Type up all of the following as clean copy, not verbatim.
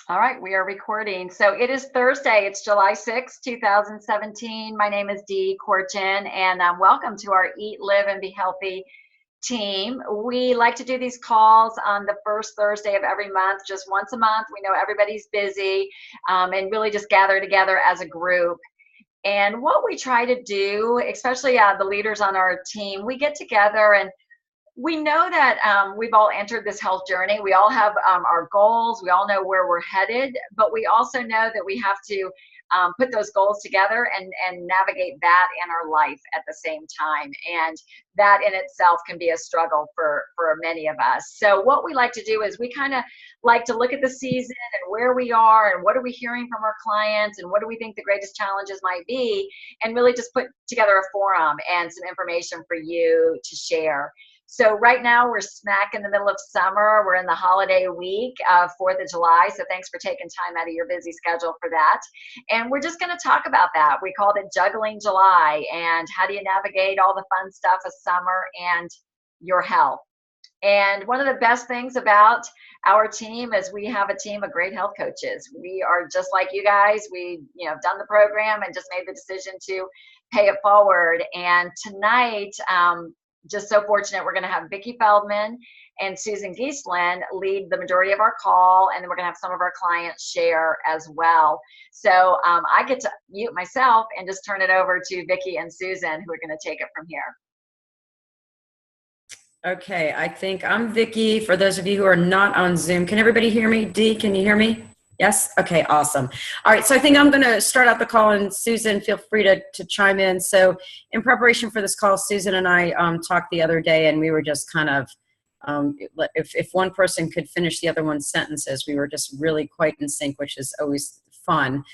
All right, we are recording. So it is Thursday. It's July 6th, 2017. My name is Dee Corchin, and welcome to our Eat, Live, and Be Healthy team. We like to do these calls on the first Thursday of every month, just once a month. We know everybody's busy, and really just gather together as a group. And what we try to do, especially the leaders on our team, we get together and we know that we've all entered this health journey. We all have our goals. We all know where we're headed, but we also know that we have to put those goals together and navigate that in our life at the same time. And that in itself can be a struggle for many of us. So what we like to do is we kind of like to look at the season and where we are and what are we hearing from our clients and what do we think the greatest challenges might be, and really just put together a forum and some information for you to share. So right now we're smack in the middle of summer. We're in the holiday week of 4th of July. So thanks for taking time out of your busy schedule for that. And we're just going to talk about that. We called it Juggling July, and how do you navigate all the fun stuff of summer and your health. And one of the best things about our team is we have a team of great health coaches. We are just like you guys. We, done the program and just made the decision to pay it forward. And tonight, just so fortunate, we're going to have Vicki Feldman and Susan Giesland lead the majority of our call, and then we're going to have some of our clients share as well. So I get to mute myself and just turn it over to Vicki and Susan, who are going to take it from here. Okay, I think I'm Vicki. For those of you who are not on Zoom, can everybody hear me? Dee, can you hear me? Yes? Okay, awesome. All right, so I think I'm going to start out the call, and Susan, feel free to chime in. So in preparation for this call, Susan and I talked the other day, and we were just kind of, if one person could finish the other one's sentences, we were just really quite in sync, which is always fun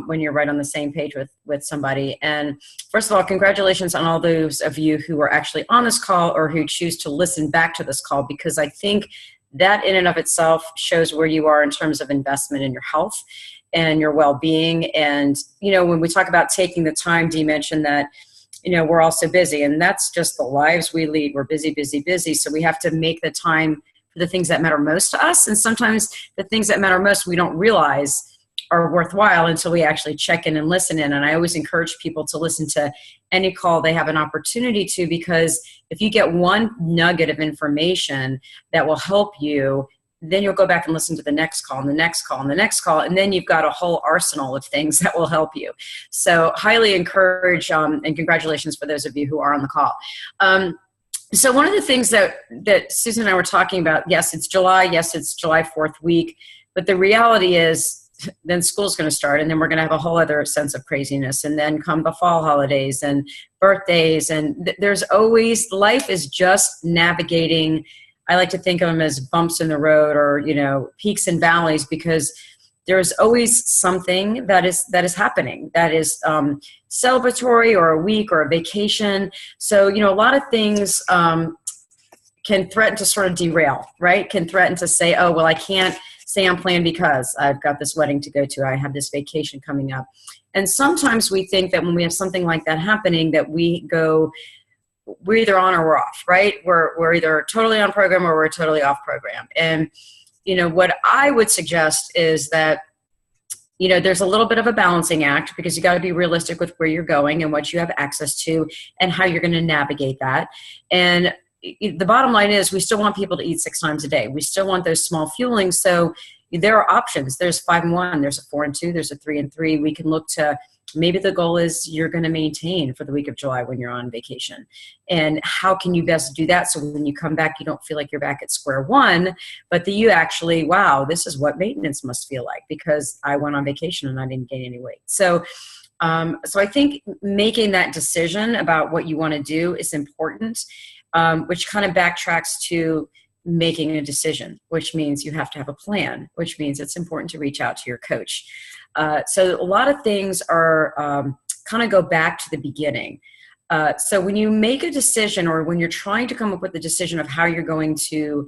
when you're right on the same page with somebody. And first of all, congratulations on all those of you who are actually on this call or who choose to listen back to this call, because I think that in and of itself shows where you are in terms of investment in your health and your well-being. And, when we talk about taking the time, Dee mentioned that, we're all so busy, and that's just the lives we lead. We're busy, busy, busy. So we have to make the time for the things that matter most to us. And sometimes the things that matter most, we don't realize are worthwhile until we actually check in and listen in. And I always encourage people to listen to any call they have an opportunity to, because if you get one nugget of information that will help you, then you'll go back and listen to the next call and the next call and the next call, and then you've got a whole arsenal of things that will help you. So highly encourage, and congratulations for those of you who are on the call. So one of the things that Susan and I were talking about, yes, it's July, yes, it's July 4th week, but the reality is then school's going to start, and then we're going to have a whole other sense of craziness, and then come the fall holidays and birthdays, and there's always, life is just navigating. I like to think of them as bumps in the road, or peaks and valleys, because there's always something that is happening that is celebratory, or a week, or a vacation. So a lot of things can threaten to sort of derail, right? Can threaten to say, oh, well, I can't stay on plan because I've got this wedding to go to, I have this vacation coming up. And sometimes we think that when we have something like that happening, that we're either on or we're off, right? We're either totally on program or we're totally off program. And what I would suggest is that there's a little bit of a balancing act, because you got to be realistic with where you're going and what you have access to and how you're going to navigate that. And the bottom line is, we still want people to eat 6 times a day. We still want those small fuelings. So there are options. There's 5 and 1, there's a 4 and 2, there's a 3 and 3. We can look to, maybe the goal is you're going to maintain for the week of July when you're on vacation. And how can you best do that so when you come back, you don't feel like you're back at square one, but that you actually, wow, this is what maintenance must feel like, because I went on vacation and I didn't gain any weight. So I think making that decision about what you want to do is important, which kind of backtracks to making a decision, which means you have to have a plan, which means it's important to reach out to your coach. So a lot of things are kind of go back to the beginning. So when you make a decision, or when you're trying to come up with a decision of how you're going to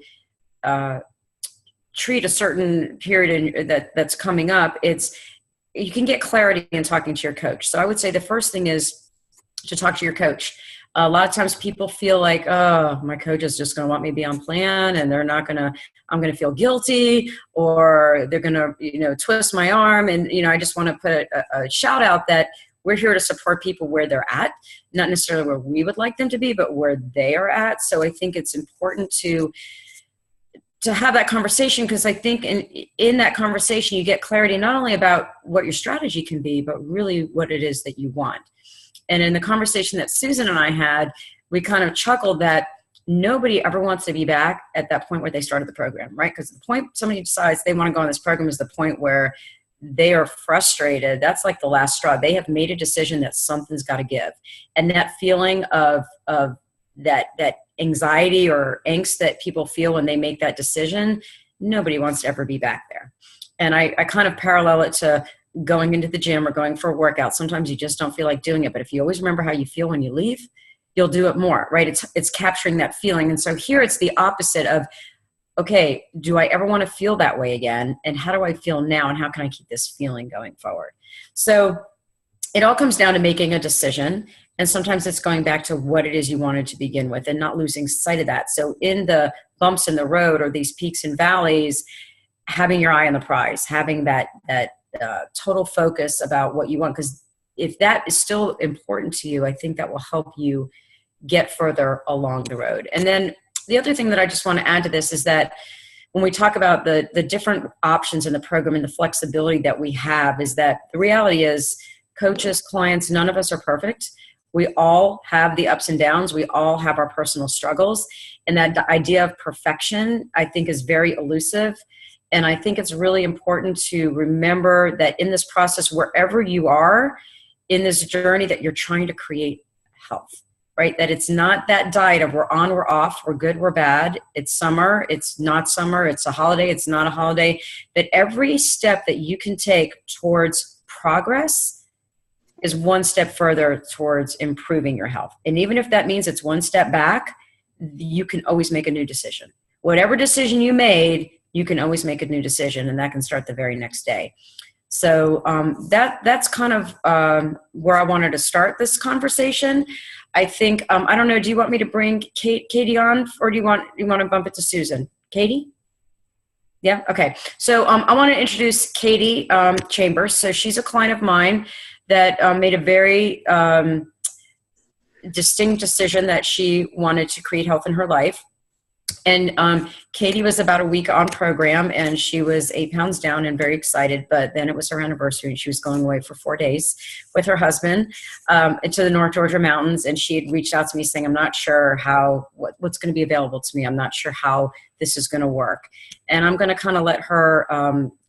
treat a certain period that's coming up, you can get clarity in talking to your coach. So I would say the first thing is to talk to your coach. A lot of times people feel like, oh, my coach is just going to want me to be on plan, and I'm going to feel guilty, or they're going to, twist my arm. And, I just want to put a shout out that we're here to support people where they're at, not necessarily where we would like them to be, but where they are at. So I think it's important to have that conversation, because I think in that conversation, you get clarity not only about what your strategy can be, but really what it is that you want. And in the conversation that Susan and I had, we kind of chuckled that nobody ever wants to be back at that point where they started the program, right? Because the point somebody decides they want to go on this program is the point where they are frustrated. That's like the last straw. They have made a decision that something's got to give. And that feeling of that anxiety or angst that people feel when they make that decision, nobody wants to ever be back there. And I kind of parallel it to going into the gym or going for a workout. Sometimes you just don't feel like doing it, but if you always remember how you feel when you leave, you'll do it more, right? It's capturing that feeling. And so here it's the opposite of, okay, do I ever want to feel that way again? And how do I feel now? And how can I keep this feeling going forward? So it all comes down to making a decision. And sometimes it's going back to what it is you wanted to begin with and not losing sight of that. So in the bumps in the road or these peaks and valleys, having your eye on the prize, having that total focus about what you want. Because if that is still important to you, I think that will help you get further along the road. And then the other thing that I just want to add to this is that when we talk about the different options in the program and the flexibility that we have, is that the reality is coaches, clients, none of us are perfect. We all have the ups and downs. We all have our personal struggles. And that idea of perfection, I think, is very elusive. And I think it's really important to remember that in this process, wherever you are in this journey, that you're trying to create health, right? That it's not that diet of we're on, we're off, we're good, we're bad. It's summer, it's not summer, it's a holiday, it's not a holiday. That every step that you can take towards progress is one step further towards improving your health. And even if that means it's one step back, you can always make a new decision. Whatever decision you made, you can always make a new decision, and that can start the very next day. So that's kind of where I wanted to start this conversation. I think, I don't know, do you want me to bring Katie on, or do you want to bump it to Susan? Katie? Yeah, okay. So I want to introduce Katie Chambers. So she's a client of mine that made a very distinct decision that she wanted to create health in her life. And Katie was about a week on program, and she was 8 pounds down and very excited. But then it was her anniversary, and she was going away for 4 days with her husband into the North Georgia mountains. And she had reached out to me saying, I'm not sure what's going to be available to me. I'm not sure how this is going to work. And I'm going to kind of let her,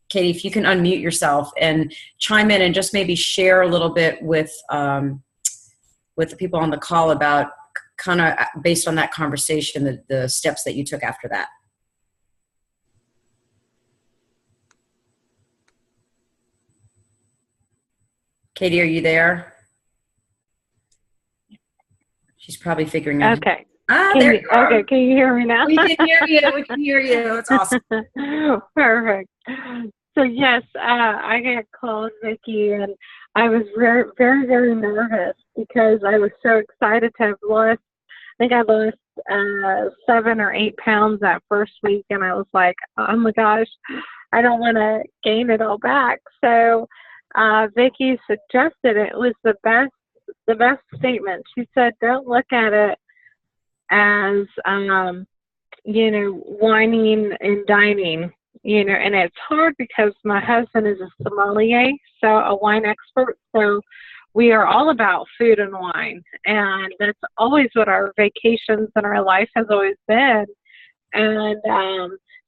Katie, if you can unmute yourself and chime in and just maybe share a little bit with the people on the call about kind of based on that conversation, the steps that you took after that. Katie, are you there? She's probably figuring out. Okay. There you are. Okay, can you hear me now? We can hear you. We can hear you. It's awesome. Perfect. So yes, I got called Vicki, and I was very, very, very nervous because I was so excited to have lost. I think I lost 7 or 8 pounds that first week, and I was like, oh my gosh, I don't want to gain it all back. So Vicki suggested it was the best statement. She said, don't look at it as whining and dining, and it's hard because my husband is a sommelier, so a wine expert. So we are all about food and wine, and that's always what our vacations and our life has always been. And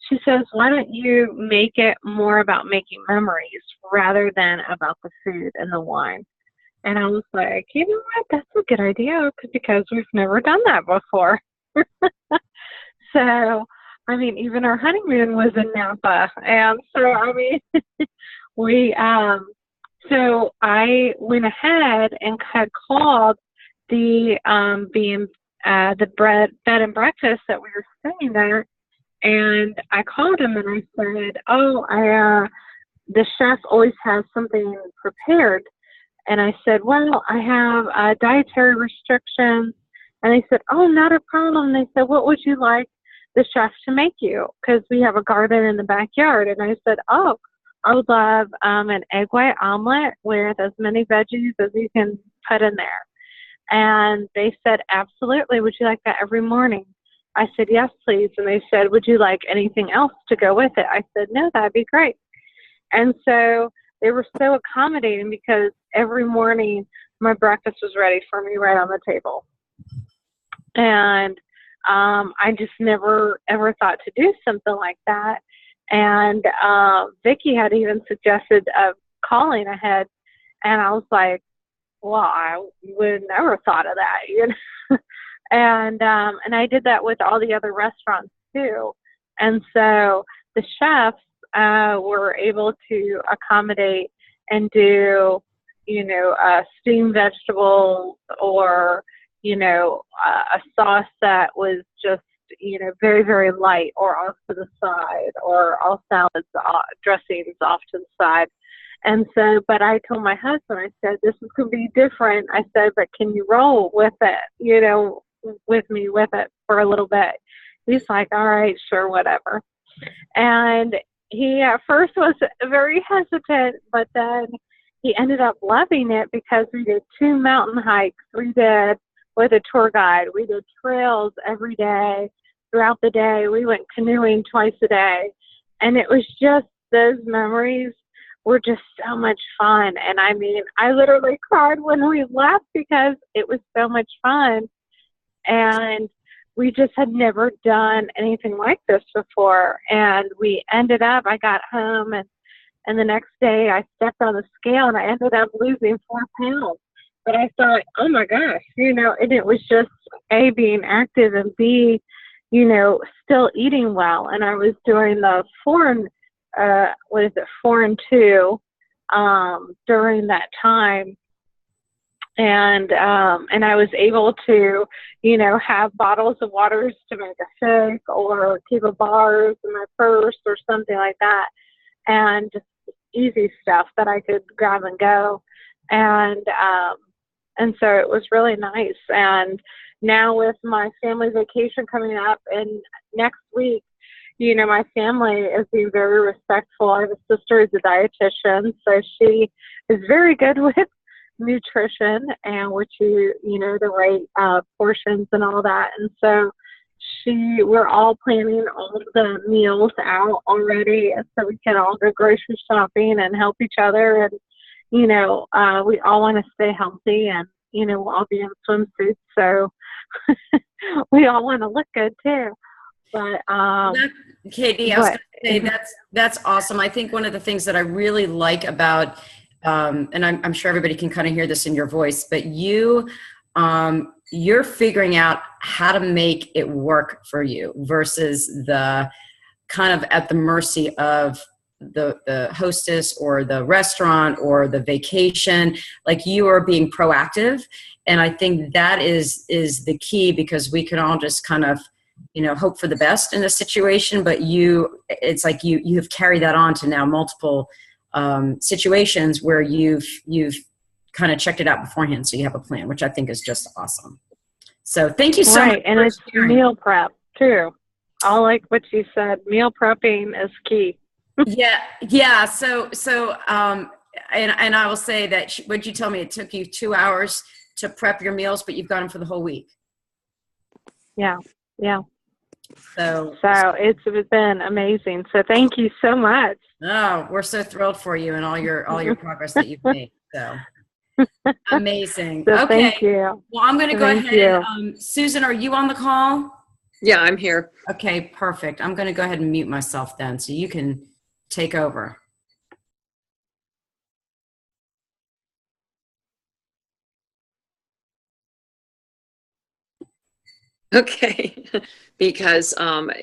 she says, why don't you make it more about making memories rather than about the food and the wine? And I was like, you know what, that's a good idea because we've never done that before. So, I mean, even our honeymoon was in Napa. And so, I mean, so I went ahead and had called the bed and breakfast that we were staying at, and I called him and I said, the chef always has something prepared. And I said, well, I have dietary restrictions, And they said, oh, not a problem. They said, what would you like the chef to make you? Because we have a garden in the backyard. And I said, oh, I would love an egg white omelet with as many veggies as you can put in there. And they said, absolutely. Would you like that every morning? I said, yes, please. And they said, would you like anything else to go with it? I said, no, that'd be great. And so they were so accommodating because every morning my breakfast was ready for me right on the table. And I just never, ever thought to do something like that. And Vicki had even suggested calling ahead. And I was like, well, I would never thought of that, you know. And I did that with all the other restaurants too. And so the chefs were able to accommodate and do, you know, steamed vegetables or, you know, a sauce that was just, you know, very, very light or off to the side, or all salads, dressings off to the side. And so, but I told my husband, I said, this is going to be different. I said, but can you roll with it, you know, with me with it for a little bit? He's like, all right, sure, whatever. And he at first was very hesitant, but then he ended up loving it because we did 2 mountain hikes. We did with a tour guide. We did trails every day throughout the day. We went canoeing twice a day. And it was just, those memories were just so much fun. And I mean, I literally cried when we left because it was so much fun. And we just had never done anything like this before. And we ended up, I got home and the next day I stepped on the scale and I ended up losing 4 pounds. But I thought, oh my gosh, you know, and it was just A, being active, and B, you know, still eating well. And I was doing the 4 and 2 during that time. And I was able to, you know, have bottles of waters to make a shake or keep a bars in my purse or something like that. And just easy stuff that I could grab and go. And so it was really nice. And now with my family vacation coming up and next week, you know, my family is being very respectful. I have a sister who's a dietitian, so she is very good with nutrition and what you know, the right portions and all that. And so we're all planning all of the meals out already so we can all go grocery shopping and help each other. And, you know, we all want to stay healthy, and, you know, we'll all be in swimsuits, so we all want to look good too. But Katie, I was going to say that's awesome. I think one of the things that I really like about, and I'm sure everybody can kind of hear this in your voice, but you're figuring out how to make it work for you versus the kind of at the mercy of the hostess or the restaurant or the vacation. Like, you are being proactive. And I think that is the key, because we can all just kind of, you know, hope for the best in a situation, but it's like you have carried that on to now multiple situations where you've kind of checked it out beforehand. So you have a plan, which I think is just awesome. So thank you so much. And it's meal prep too. I like what you said. Meal prepping is key. Yeah. So, and I will say that, would you tell me it took you 2 hours to prep your meals, but you've got them for the whole week? Yeah. So it's been amazing. So thank you so much. Oh, we're so thrilled for you and all your progress that you've made. So amazing. So okay. Thank you. Well, I'm going to go ahead. And, Susan, are you on the call? Yeah, I'm here. Okay, perfect. I'm going to go ahead and mute myself then, so you can take over. Okay. Because,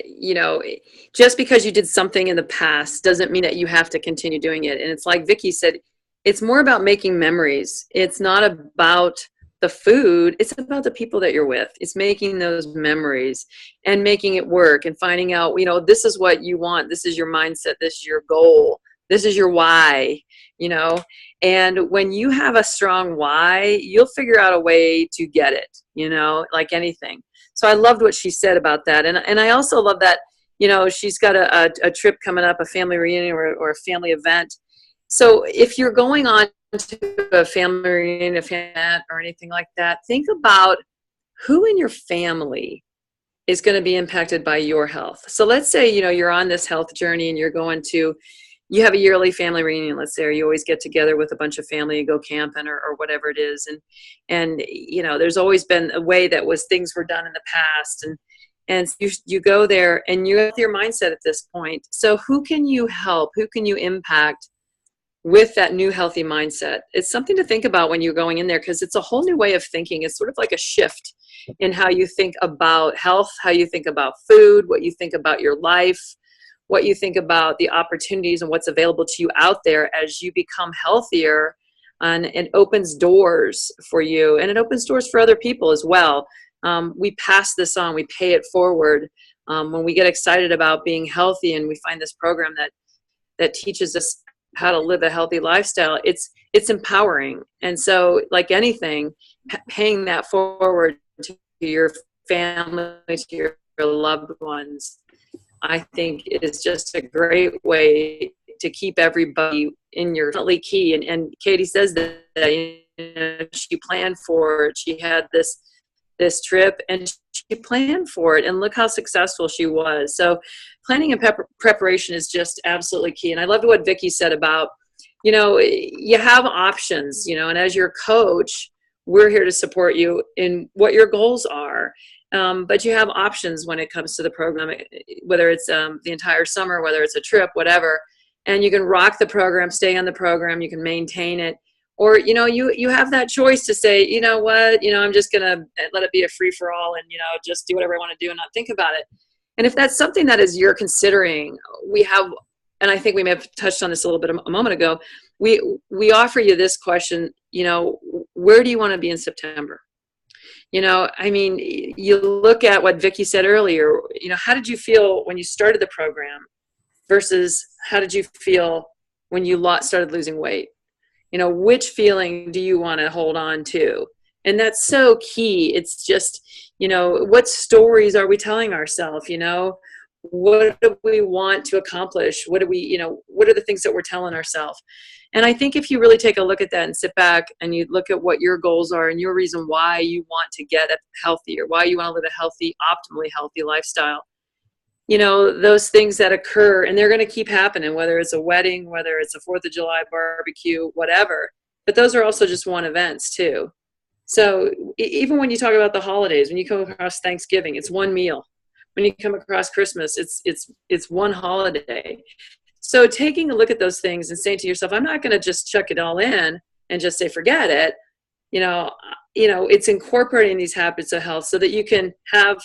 you know, just because you did something in the past doesn't mean that you have to continue doing it. And it's like Vicki said, it's more about making memories. It's not about the food. It's about the people that you're with. It's making those memories and making it work and finding out, you know, this is what you want. This is your mindset. This is your goal. This is your why, you know. And when you have a strong why, you'll figure out a way to get it, you know, like anything. So I loved what she said about that. And I also love that, you know, she's got a trip coming up, a family reunion or a family event. So if you're going on to a family reunion, a family event or anything like that, think about who in your family is going to be impacted by your health. So let's say, you know, you're on this health journey and you have a yearly family reunion, let's say, or you always get together with a bunch of family and go camping or whatever it is. And, you know, there's always been a way that things were done in the past. And you go there and you have your mindset at this point. So who can you help? Who can you impact with that new healthy mindset? It's something to think about when you're going in there, because it's a whole new way of thinking. It's sort of like a shift in how you think about health, how you think about food, what you think about your life, what you think about the opportunities and what's available to you out there as you become healthier. And it opens doors for you, and it opens doors for other people as well. We pass this on, we pay it forward. When we get excited about being healthy and we find this program that teaches us how to live a healthy lifestyle, it's empowering. And so, like anything, paying that forward to your family, to your loved ones, I think is just a great way to keep everybody in your key. And Katie says that, you know, she planned for it. She had this trip and she planned for it, and look how successful she was. So planning and preparation is just absolutely key. And I loved what Vicki said about, you know, you have options, you know, and as your coach, we're here to support you in what your goals are. But you have options when it comes to the program, whether it's the entire summer, whether it's a trip, whatever. And you can rock the program, stay on the program, you can maintain it. Or, you know, you have that choice to say, you know what, you know, I'm just going to let it be a free for all and, you know, just do whatever I want to do and not think about it. And if that's something that is you're considering, we have, and I think we may have touched on this a little bit a moment ago, we offer you this question, you know, where do you want to be in September? You know, I mean, you look at what Vicki said earlier, you know, how did you feel when you started the program versus how did you feel when you started losing weight? You know, which feeling do you want to hold on to? And that's so key. It's just, you know, what stories are we telling ourselves? You know, what do we want to accomplish? What do we, you know, what are the things that we're telling ourselves? And I think if you really take a look at that and sit back and you look at what your goals are and your reason why you want to get healthier, why you want to live a healthy, optimally healthy lifestyle, you know, those things that occur, and they're going to keep happening, whether it's a wedding, whether it's a 4th of July barbecue, whatever. But those are also just one events too. So even when you talk about the holidays, when you come across Thanksgiving, it's one meal. When you come across Christmas, it's one holiday. So taking a look at those things and saying to yourself, I'm not going to just chuck it all in and just say, forget it. You know, it's incorporating these habits of health so that you can have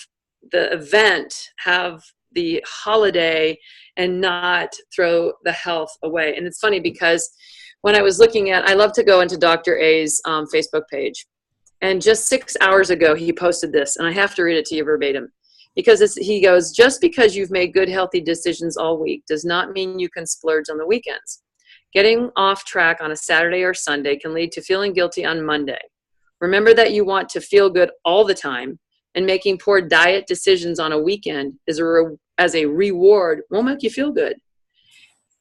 the event, have the holiday, and not throw the health away. And it's funny because when I was looking I love to go into Dr. A's Facebook page. And just 6 hours ago, he posted this, and I have to read it to you verbatim. Because he goes, just because you've made good, healthy decisions all week does not mean you can splurge on the weekends. Getting off track on a Saturday or Sunday can lead to feeling guilty on Monday. Remember that you want to feel good all the time, and making poor diet decisions on a weekend as a reward won't make you feel good.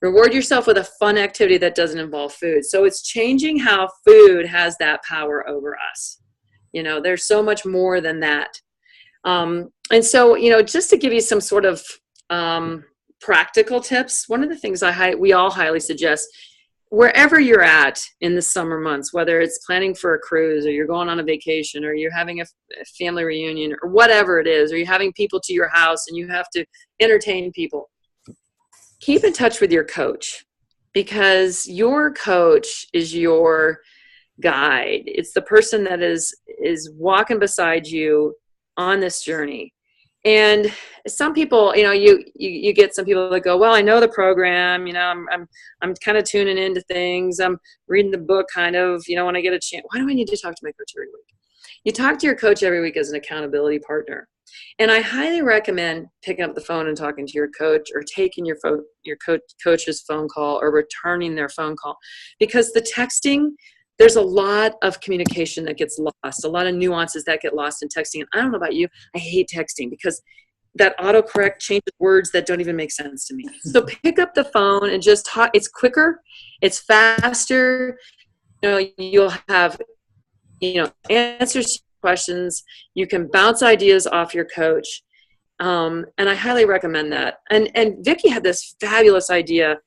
Reward yourself with a fun activity that doesn't involve food. So it's changing how food has that power over us. You know, there's so much more than that. And so, you know, just to give you some sort of practical tips, one of the things we all highly suggest, wherever you're at in the summer months, whether it's planning for a cruise or you're going on a vacation or you're having a family reunion or whatever it is, or you're having people to your house and you have to entertain people, keep in touch with your coach, because your coach is your guide. It's the person that is walking beside you on this journey. And some people, you know, you get some people that go, well, I know the program, you know, I'm kind of tuning into things. I'm reading the book kind of, you know, when I get a chance. Why do I need to talk to my coach every week? You talk to your coach every week as an accountability partner. And I highly recommend picking up the phone and talking to your coach, or taking your coach's phone call, or returning their phone call, because the texting, there's a lot of communication that gets lost, a lot of nuances that get lost in texting. And I don't know about you, I hate texting because that autocorrect changes words that don't even make sense to me. So pick up the phone and just talk. It's quicker, it's faster. You'll have, answers to questions. You can bounce ideas off your coach. And I highly recommend that. And Vicki had this fabulous idea.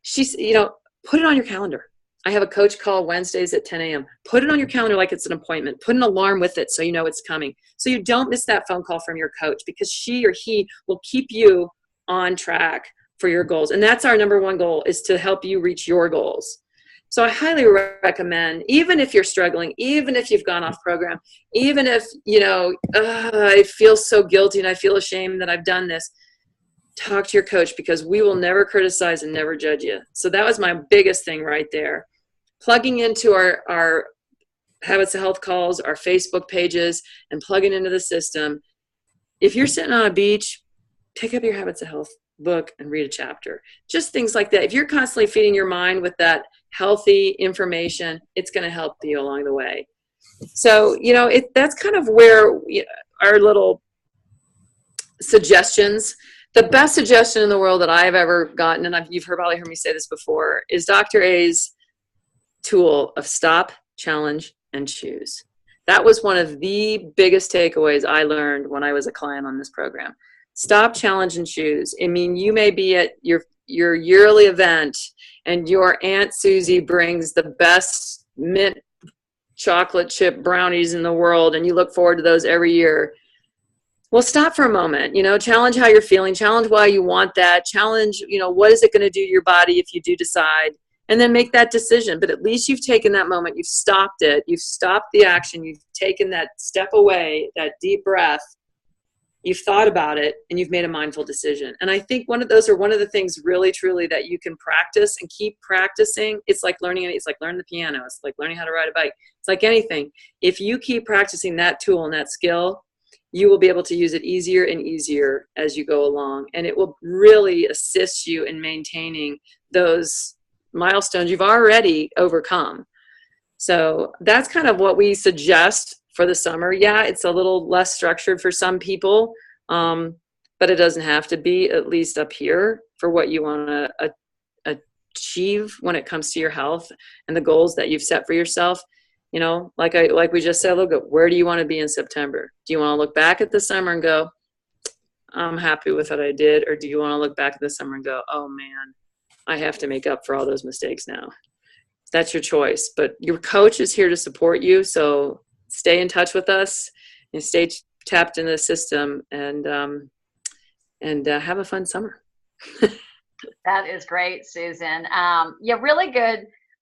She's, put it on your calendar. I have a coach call Wednesdays at 10 a.m. Put it on your calendar like it's an appointment. Put an alarm with it so you know it's coming. So you don't miss that phone call from your coach, because she or he will keep you on track for your goals. And that's our number one goal, is to help you reach your goals. So I highly recommend, even if you're struggling, even if you've gone off program, even if, I feel so guilty and I feel ashamed that I've done this, talk to your coach, because we will never criticize and never judge you. So that was my biggest thing right there. Plugging into our Habits of Health calls, our Facebook pages, and plugging into the system. If you're sitting on a beach, pick up your Habits of Health book and read a chapter. Just things like that. If you're constantly feeding your mind with that healthy information, it's going to help you along the way. So, that's kind of where our little suggestions. The best suggestion in the world that I've ever gotten, and you've probably heard me say this before, is Dr. A's tool of stop, challenge, and choose. That was one of the biggest takeaways I learned when I was a client on this program. Stop, challenge, and choose. I mean, you may be at your yearly event and your Aunt Susie brings the best mint chocolate chip brownies in the world, and you look forward to those every year. Well, stop for a moment, challenge how you're feeling, challenge why you want that, challenge, what is it going to do to your body if you do decide, and then make that decision. But at least you've taken that moment, you've stopped it, you've stopped the action, you've taken that step away, that deep breath, you've thought about it, and you've made a mindful decision. And I think one of the things really, truly that you can practice and keep practicing. It's like learning the piano. It's like learning how to ride a bike. It's like anything. If you keep practicing that tool and that skill, you will be able to use it easier and easier as you go along. And it will really assist you in maintaining those milestones you've already overcome. So that's kind of what we suggest for the summer. Yeah, it's a little less structured for some people, but it doesn't have to be, at least up here, for what you want to achieve when it comes to your health and the goals that you've set for yourself. Like we just said a little bit, where do you want to be in September? Do you want to look back at the summer and go, I'm happy with what I did? Or do you want to look back at the summer and go, oh man, I have to make up for all those mistakes now? That's your choice. But your coach is here to support you. So stay in touch with us and stay tapped in the system, and have a fun summer. That is great, Susan.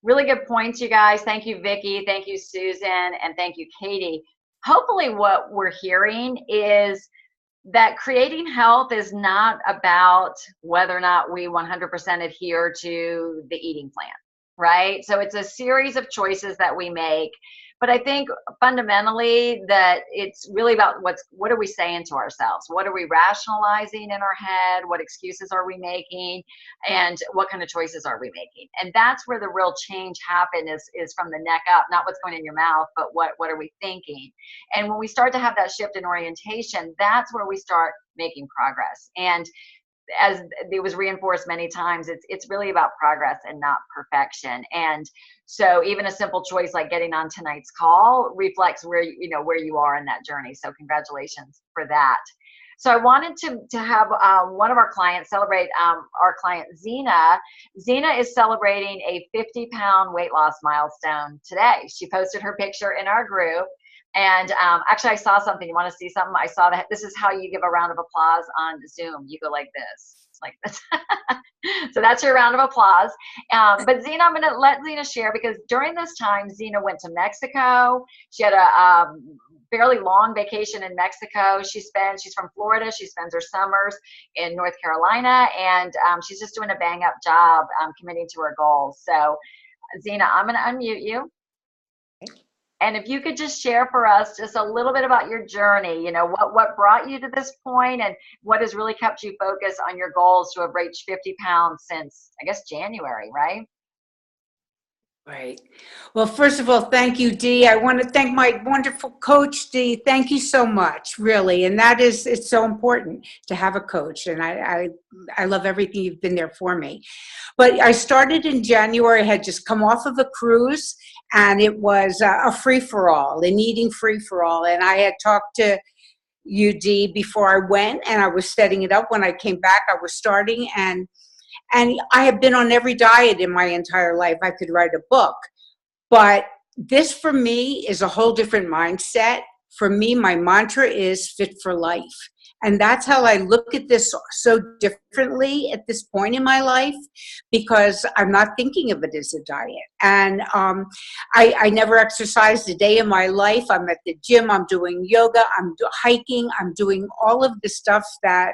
Really good points, you guys. Thank you, Vicki. Thank you, Susan. And thank you, Katie. Hopefully what we're hearing is that creating health is not about whether or not we 100% adhere to the eating plan, right? So it's a series of choices that we make. But I think fundamentally that it's really about what are we saying to ourselves? What are we rationalizing in our head? What excuses are we making? And what kind of choices are we making? And that's where the real change happens, is from the neck up, not what's going in your mouth, but what are we thinking? And when we start to have that shift in orientation, that's where we start making progress. And as it was reinforced many times, it's really about progress and not perfection. And so even a simple choice like getting on tonight's call reflects where you are in that journey. So congratulations for that. So I wanted to have one of our clients celebrate our client Zena. Zena is celebrating a 50-pound weight loss milestone today. She posted her picture in our group. And actually, I saw something. You want to see something? I saw that this is how you give a round of applause on Zoom. You go like this, like this. So that's your round of applause. But Zena, I'm going to let Zena share, because during this time, Zena went to Mexico. She had a fairly long vacation in Mexico. She's from Florida. She spends her summers in North Carolina, and she's just doing a bang-up job committing to her goals. So, Zena, I'm going to unmute you. And if you could just share for us just a little bit about your journey, you know, what brought you to this point and what has really kept you focused on your goals to have reached 50 pounds since, I guess, January, right? Right. Well, first of all, thank you, Dee. I want to thank my wonderful coach, Dee. Thank you so much, really. And that is, it's so important to have a coach. And I love everything you've been there for me. But I started in January. I had just come off of a cruise, and it was a free-for-all, an eating free-for-all. And I had talked to you, Dee, before I went, and I was setting it up. When I came back, I was starting, and I have been on every diet in my entire life. I could write a book. But this for me is a whole different mindset. For me, my mantra is fit for life. And that's how I look at this so differently at this point in my life, because I'm not thinking of it as a diet. And I never exercised a day in my life. I'm at the gym. I'm doing yoga. I'm hiking. I'm doing all of the stuff that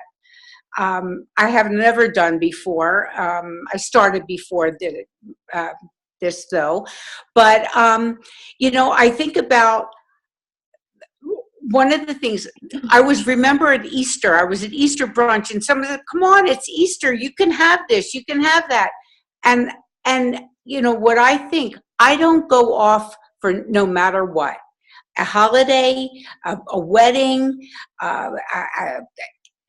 I have never done before. I started before this though, but you know, I think about one of the things. I remember at Easter. I was at Easter brunch, and somebody said, "Come on, it's Easter. You can have this. You can have that." And you know what I think? I don't go off for no matter what. A holiday, a wedding,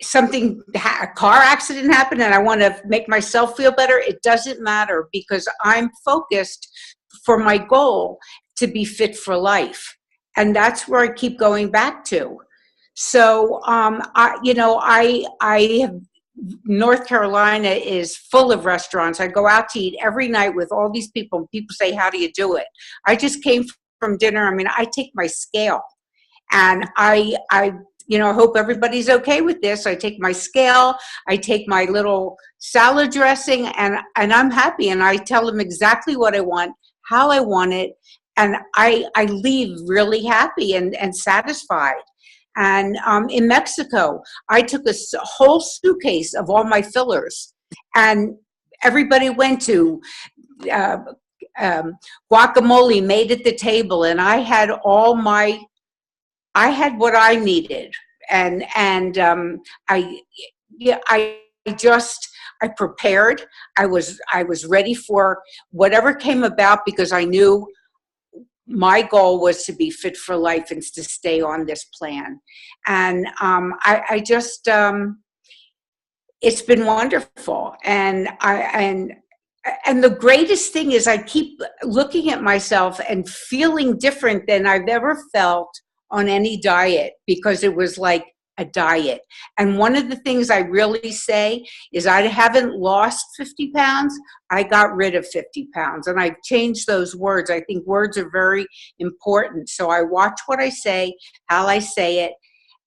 something, a car accident happened and I want to make myself feel better, it doesn't matter, because I'm focused for my goal to be fit for life. And that's where I keep going back to. So, I have, North Carolina is full of restaurants. I go out to eat every night with all these people. People say, how do you do it? I just came from dinner. I mean, I take my scale, and I hope everybody's okay with this. I take my scale, I take my little salad dressing, and I'm happy. And I tell them exactly what I want, how I want it. And I leave really happy and satisfied. And in Mexico, I took a whole suitcase of all my fillers, and everybody went to guacamole made at the table, and I had what I needed, and I prepared. I was ready for whatever came about, because I knew my goal was to be fit for life and to stay on this plan. And it's been wonderful. And the greatest thing is I keep looking at myself and feeling different than I've ever felt on any diet, because it was like a diet. And one of the things I really say is I haven't lost 50 pounds. I got rid of 50 pounds. And I've changed those words. I think words are very important. So I watch what I say, how I say it,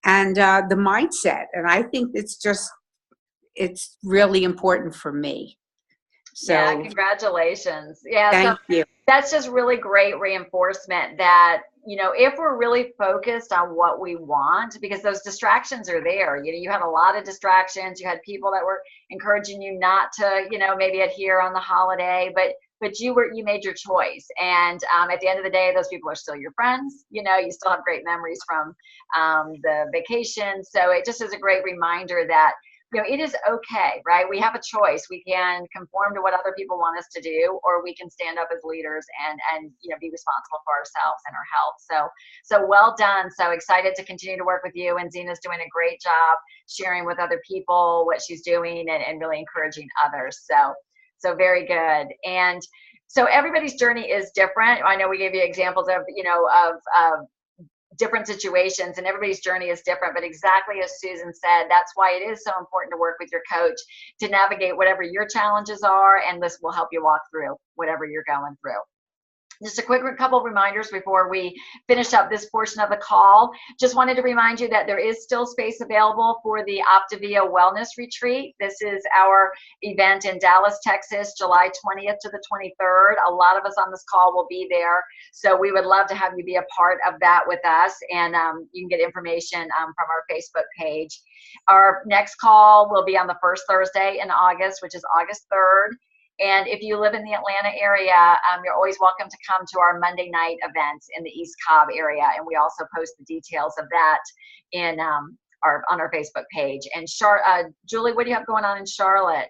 and the mindset. And I think it's really important for me. So, yeah, congratulations. Yeah, thank you. That's just really great reinforcement that, you know, if we're really focused on what we want, because those distractions are there. You know, you had a lot of distractions. You had people that were encouraging you not to, you know, maybe adhere on the holiday, but you made your choice. And at the end of the day, those people are still your friends. You know, you still have great memories from the vacation. So it just is a great reminder that, you know, it is okay, right? We have a choice. We can conform to what other people want us to do, or we can stand up as leaders and you know, be responsible for ourselves and our health. So well done. So excited to continue to work with you. And Zena's doing a great job sharing with other people what she's doing and really encouraging others. So very good. And so everybody's journey is different. I know we gave you examples of, you know, of different situations, and everybody's journey is different, but exactly as Susan said, that's why it is so important to work with your coach to navigate whatever your challenges are, and this will help you walk through whatever you're going through. Just a quick couple of reminders before we finish up this portion of the call. Just wanted to remind you that there is still space available for the Optavia Wellness Retreat. This is our event in Dallas, Texas, July 20th to the 23rd. A lot of us on this call will be there. So we would love to have you be a part of that with us. And you can get information from our Facebook page. Our next call will be on the first Thursday in August, which is August 3rd. And if you live in the Atlanta area, you're always welcome to come to our Monday night events in the East Cobb area. And we also post the details of that in on our Facebook page. And Julie, what do you have going on in Charlotte?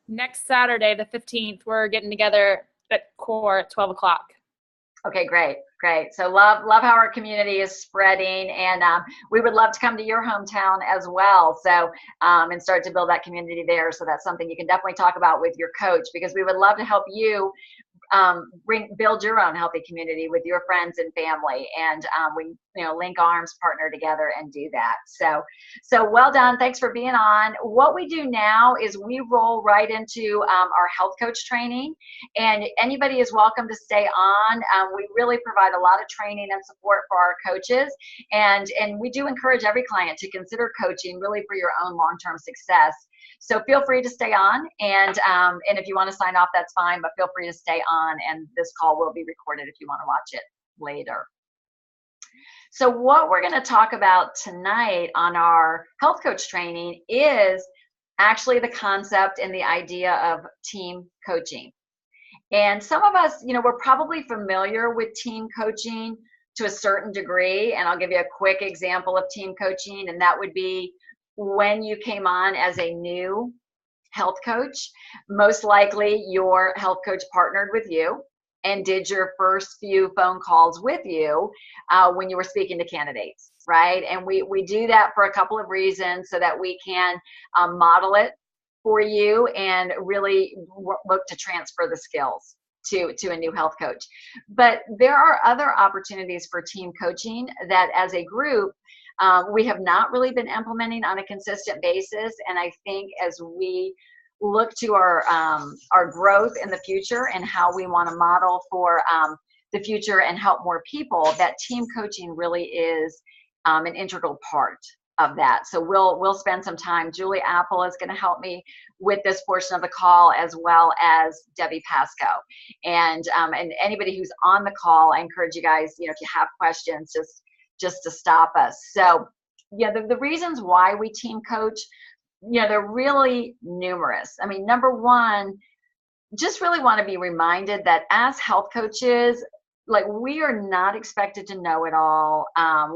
Next Saturday, the 15th, we're getting together at CORE at 12 o'clock. Okay, great. So love how our community is spreading, and we would love to come to your hometown as well. So and start to build that community there. So that's something you can definitely talk about with your coach, because we would love to help you build your own healthy community with your friends and family, and we link arms, partner together, and do that. So well done. Thanks for being on. What we do now is we roll right into our health coach training, and anybody is welcome to stay on. We really provide a lot of training and support for our coaches, and we do encourage every client to consider coaching really for your own long-term success. So feel free to stay on, and if you want to sign off, that's fine, but feel free to stay on, and this call will be recorded if you want to watch it later. So what we're going to talk about tonight on our health coach training is actually the concept and the idea of team coaching. And some of us, we're probably familiar with team coaching to a certain degree, and I'll give you a quick example of team coaching, and that would be when you came on as a new health coach. Most likely your health coach partnered with you and did your first few phone calls with you when you were speaking to candidates, right? And we do that for a couple of reasons, so that we can model it for you and really look to transfer the skills to a new health coach. But there are other opportunities for team coaching that as a group we have not really been implementing on a consistent basis. And I think as we look to our growth in the future and how we want to model for the future and help more people, that team coaching really is an integral part of that. So we'll spend some time. Julie Apple is going to help me with this portion of the call, as well as Debbie Pasco. And anybody who's on the call, I encourage you guys, if you have questions, just to stop us. So the reasons why we team coach, they're really numerous. I mean, number one, just really want to be reminded that as health coaches, we are not expected to know it all.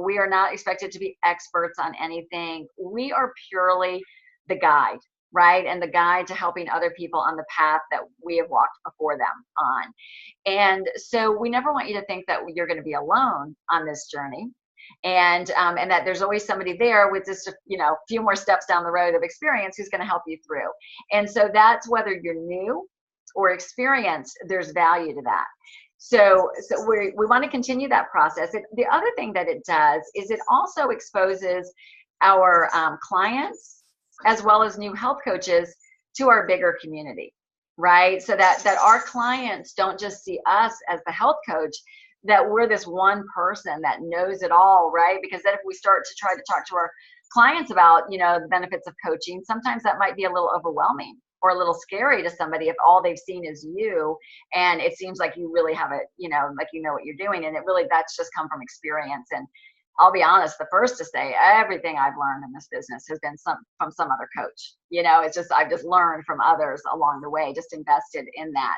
We are not expected to be experts on anything. We are purely the guide, right? And the guide to helping other people on the path that we have walked before them on. And so we never want you to think that you're going to be alone on this journey. And that there's always somebody there with just a few more steps down the road of experience who's going to help you through. And so that's whether you're new or experienced, there's value to that. So we want to continue that process. The other thing that it does is it also exposes our clients as well as new health coaches to our bigger community, right? So that our clients don't just see us as the health coach, that we're this one person that knows it all, right? Because then if we start to try to talk to our clients about, the benefits of coaching, sometimes that might be a little overwhelming or a little scary to somebody if all they've seen is you, and it seems like you really have it, like what you're doing, and that's just come from experience. And I'll be honest, the first to say everything I've learned in this business has been from some other coach. It's just I've just learned from others along the way, just invested in that.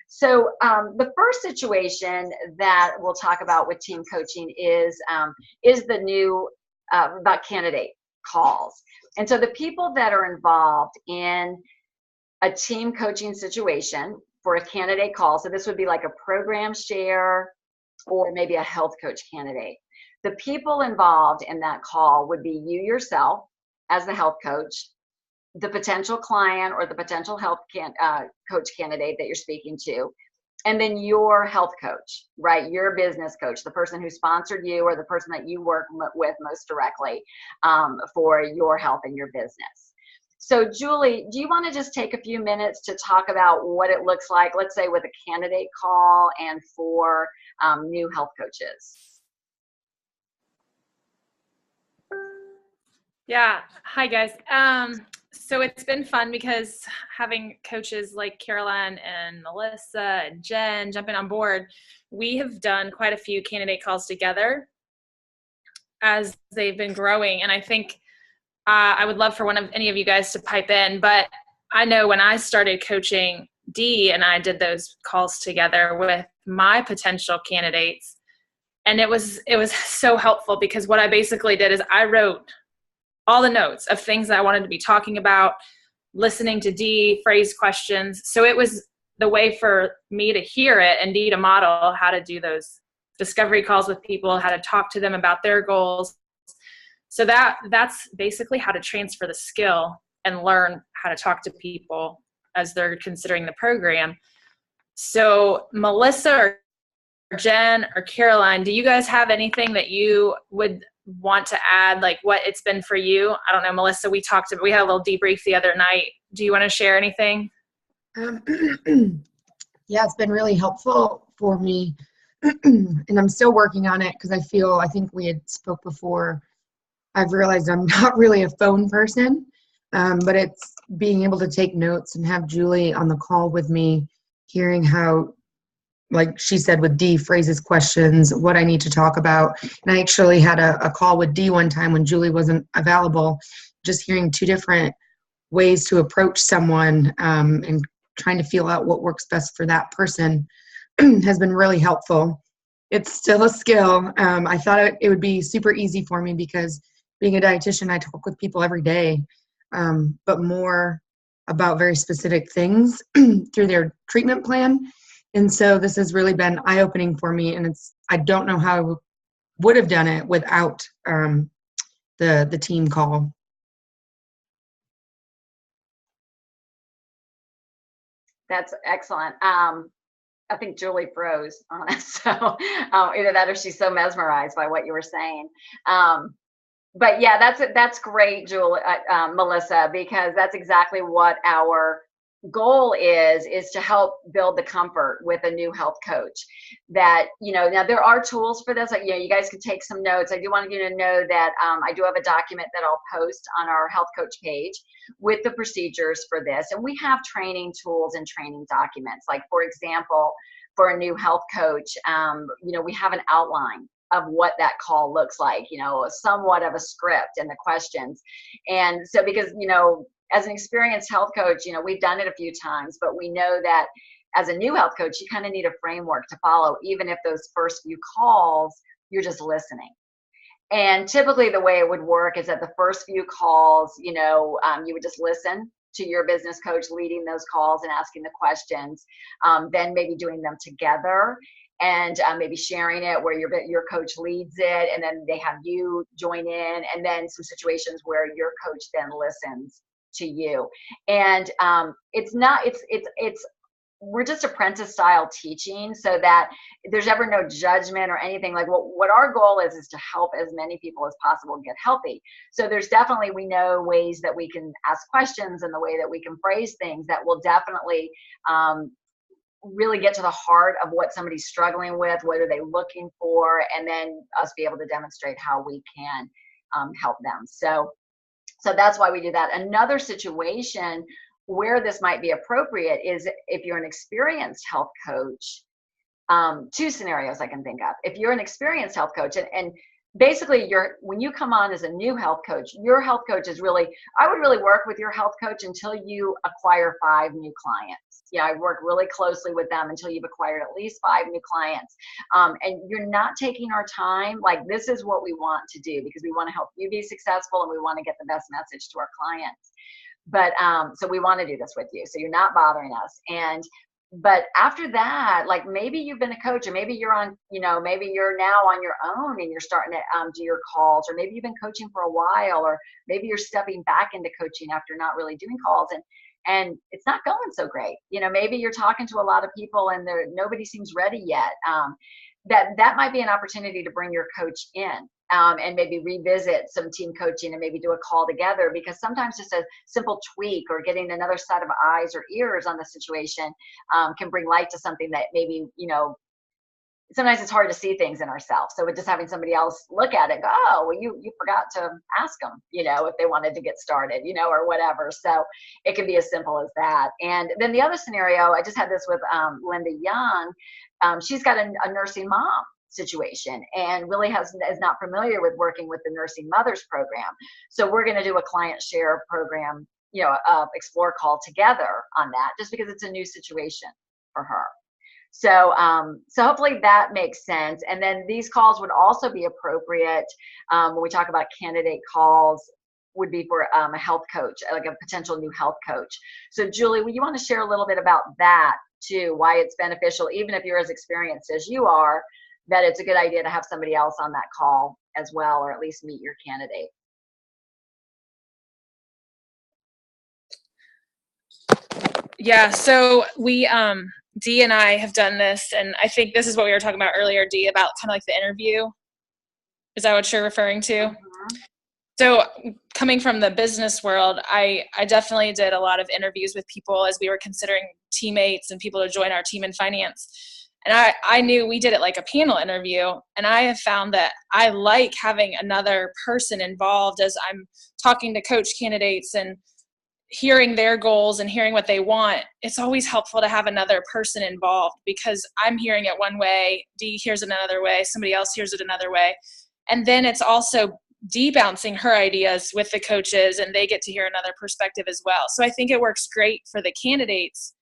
So the first situation that we'll talk about with team coaching is the new about candidate calls. And so the people that are involved in a team coaching situation for a candidate call, so this would be like a program share or maybe a health coach candidate. The people involved in that call would be you yourself as the health coach, the potential client or the potential health coach candidate that you're speaking to, and then your health coach, right? Your business coach, the person who sponsored you or the person that you work with most directly for your health and your business. So Julie, do you want to just take a few minutes to talk about what it looks like, let's say with a candidate call and for new health coaches? Yeah. Hi, guys. So it's been fun because having coaches like Caroline and Melissa and Jen jumping on board, we have done quite a few candidate calls together as they've been growing. And I think I would love for any of you guys to pipe in, but I know when I started coaching, Dee and I did those calls together with my potential candidates. And it was so helpful because what I basically did is I wrote all the notes of things that I wanted to be talking about, listening to Dee phrase questions. So it was the way for me to hear it and Dee to model how to do those discovery calls with people, how to talk to them about their goals. So that's basically how to transfer the skill and learn how to talk to people as they're considering the program. So Melissa or Jen or Caroline, do you guys have anything that you would want to add, like what it's been for you? I don't know, Melissa, we had a little debrief the other night. Do you want to share anything? Yeah, it's been really helpful for me. And I'm still working on it because I think we had spoke before. I've realized I'm not really a phone person, but it's being able to take notes and have Julie on the call with me, hearing how, like she said, with Dee, phrases questions, what I need to talk about. And I actually had a call with Dee one time when Julie wasn't available, just hearing two different ways to approach someone and trying to feel out what works best for that person has been really helpful. It's still a skill. I thought it would be super easy for me because being a dietitian, I talk with people every day, but more about very specific things through their treatment plan. And so this has really been eye-opening for me, and I don't know how I would have done it without the team call. That's excellent. I think Julie froze on us, so either that or she's so mesmerized by what you were saying. But yeah, that's great, Julie, Melissa, because that's exactly what our goal is to help build the comfort with a new health coach. That, now there are tools for this. You guys can take some notes. I do want you to know that I do have a document that I'll post on our health coach page with the procedures for this. And we have training tools and training documents. Like, for example, for a new health coach, we have an outline of what that call looks like, somewhat of a script and the questions. And so, because, as an experienced health coach, we've done it a few times, but we know that as a new health coach, you kind of need a framework to follow, even if those first few calls, you're just listening. And typically the way it would work is that the first few calls, you would just listen to your business coach leading those calls and asking the questions, then maybe doing them together and maybe sharing it where your coach leads it, and then they have you join in, and then some situations where your coach then listens to you. And we're just apprentice style teaching, so that there's ever no judgment or anything. Like, what our goal is to help as many people as possible get healthy. So there's definitely, we know ways that we can ask questions and the way that we can phrase things that will definitely really get to the heart of what somebody's struggling with, what are they looking for, and then us be able to demonstrate how we can help them. So that's why we do that. Another situation where this might be appropriate is if you're an experienced health coach. Two scenarios I can think of. If you're an experienced health coach, and basically when you come on as a new health coach, your health coach is really, I would really work with your health coach until you acquire 5 new clients. I work really closely with them until you've acquired at least 5 new clients. And you're not taking our time. Like, this is what we want to do because we want to help you be successful and we want to get the best message to our clients. But so we want to do this with you. So you're not bothering us. But after that, like, maybe you've been a coach, or maybe you're on, maybe you're now on your own and you're starting to do your calls, or maybe you've been coaching for a while, or maybe you're stepping back into coaching after not really doing calls, and it's not going so great. Maybe you're talking to a lot of people and nobody seems ready yet. That might be an opportunity to bring your coach in. And maybe revisit some team coaching and maybe do a call together, because sometimes just a simple tweak or getting another set of eyes or ears on the situation can bring light to something that maybe, sometimes it's hard to see things in ourselves. So with just having somebody else look at it, go, oh, well, you forgot to ask them, if they wanted to get started, or whatever. So it can be as simple as that. And then the other scenario, I just had this with Linda Young. She's got a nursing mom situation and really is not familiar with working with the Nursing Mothers program. So we're going to do a client share program explore call together on that, just because it's a new situation for her. So, so hopefully that makes sense. And then these calls would also be appropriate when we talk about candidate calls, would be for a health coach, like a potential new health coach. So Julie, would you want to share a little bit about that too, why it's beneficial, even if you're as experienced as you are, that it's a good idea to have somebody else on that call as well, or at least meet your candidate? Yeah, so we Dee and I have done this, and I think this is what we were talking about earlier, Dee, about kind of like the interview. Is that what you're referring to? Mm-hmm. So coming from the business world, I definitely did a lot of interviews with people as we were considering teammates and people to join our team in finance. And I knew we did it like a panel interview, and I have found that I like having another person involved as I'm talking to coach candidates and hearing their goals and hearing what they want. It's always helpful to have another person involved, because I'm hearing it one way, Dee hears it another way, somebody else hears it another way. And then it's also Dee bouncing her ideas with the coaches, and they get to hear another perspective as well. So I think it works great for the candidates.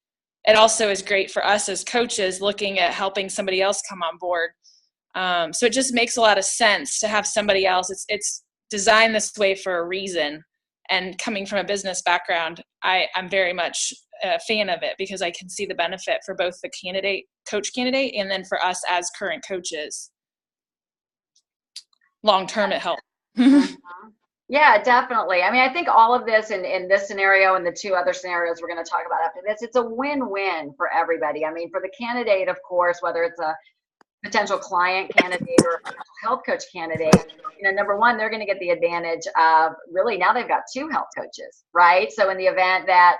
It also is great for us as coaches looking at helping somebody else come on board. So it just makes a lot of sense to have somebody else. It's designed this way for a reason. And coming from a business background, I'm very much a fan of it, because I can see the benefit for both the coach candidate, and then for us as current coaches. Long term, it helps. Mm-hmm. Yeah, definitely. I mean, I think all of this in this scenario and the two other scenarios we're going to talk about after this, it's a win-win for everybody. I mean, for the candidate, of course, whether it's a potential client candidate or a potential health coach candidate, number one, they're going to get the advantage of really now they've got two health coaches, right? So in the event that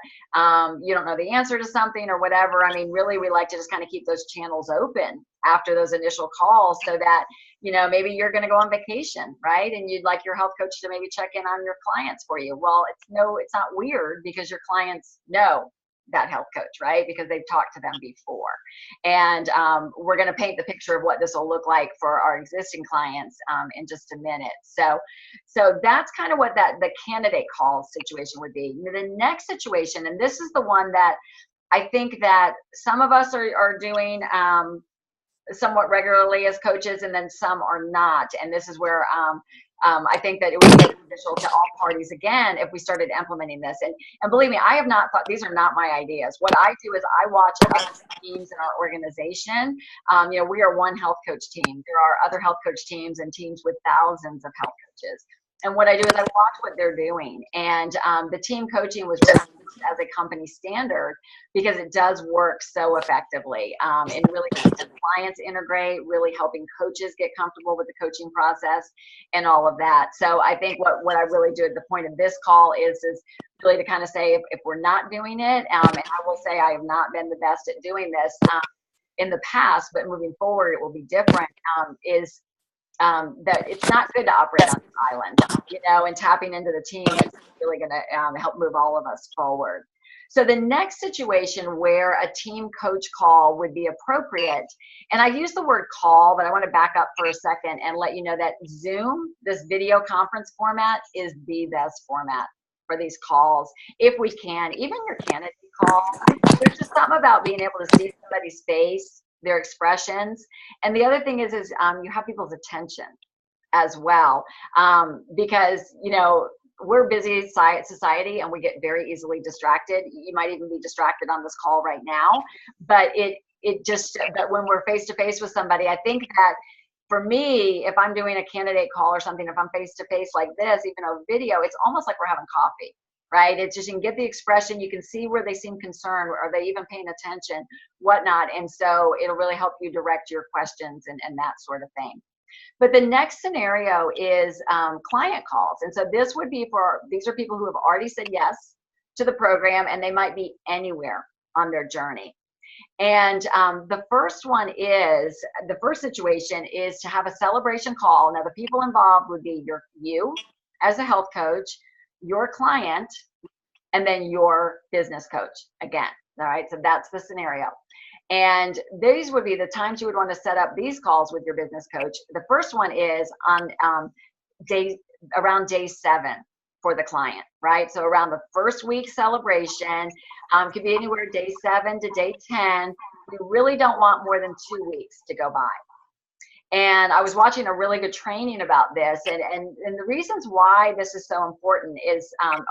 you don't know the answer to something or whatever, I mean, really we like to just kind of keep those channels open after those initial calls, so that maybe you're going to go on vacation, right? And you'd like your health coach to maybe check in on your clients for you. Well, it's not weird, because your clients know that health coach, right? Because they've talked to them before. And we're going to paint the picture of what this will look like for our existing clients in just a minute. So that's kind of what the candidate call situation would be. The next situation, and this is the one that I think that some of us are doing somewhat regularly as coaches, and then some are not. And this is where I think that it would be beneficial to all parties again if we started implementing this. And believe me, I have not thought, these are not my ideas. What I do is I watch other teams in our organization. We are one health coach team. There are other health coach teams and teams with thousands of health coaches. And what I do is I watch what they're doing. And the team coaching was really as a company standard, because it does work so effectively and really helping clients integrate, really helping coaches get comfortable with the coaching process and all of that. So I think what I really do at the point of this call is really to kind of say, if we're not doing it, and I will say I have not been the best at doing this in the past, but moving forward it will be different, is that it's not good to operate on an island, and tapping into the team is really going to help move all of us forward. So the next situation where a team coach call would be appropriate, and I use the word call, but I want to back up for a second and let you know that Zoom, this video conference format, is the best format for these calls. If we can, even your candidate call, there's just something about being able to see somebody's face, their expressions. And the other thing is you have people's attention as well, because we're busy society and we get very easily distracted. You might even be distracted on this call right now, but but when we're face to face with somebody, I think that for me, if I'm doing a candidate call or something, if I'm face to face like this, even a video, it's almost like we're having coffee. Right? It's just, you can get the expression, you can see where they seem concerned, are they even paying attention, whatnot. And so it'll really help you direct your questions and that sort of thing. But the next scenario is client calls. And so this would be these are people who have already said yes to the program, and they might be anywhere on their journey. And the first situation is to have a celebration call. Now the people involved would be you as a health coach, your client, and then your business coach again. All right, so that's the scenario. And these would be the times you would want to set up these calls with your business coach. The first one is on around day 7 for the client, right? So around the first week celebration, could be anywhere day 7 to day 10. We really don't want more than 2 weeks to go by. And I was watching a really good training about this, and the reasons why this is so important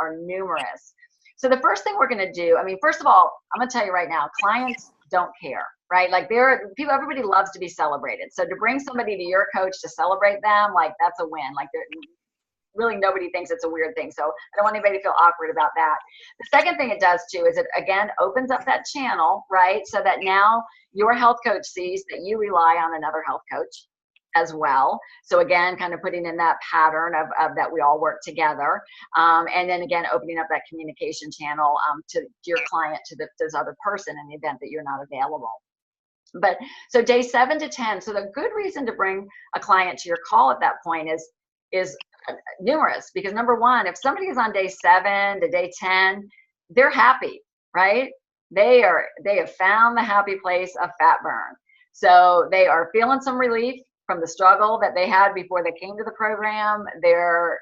are numerous. So the first thing we're going to do, I mean, first of all, I'm going to tell you right now, clients don't care, right? Like everybody loves to be celebrated. So to bring somebody to your coach to celebrate them, like that's a win. Like really nobody thinks it's a weird thing. So I don't want anybody to feel awkward about that. The second thing it does too is it again opens up that channel, right? So that now your health coach sees that you rely on another health coach as well. So again, kind of putting in that pattern of that we all work together. And then again, opening up that communication channel to your client, to this other person in the event that you're not available. But so day 7 to 10, so the good reason to bring a client to your call at that point is numerous, because number one, if somebody is on day 7 to day 10, they're happy, right? They have found the happy place of fat burn. So they are feeling some relief from the struggle that they had before they came to the program. They're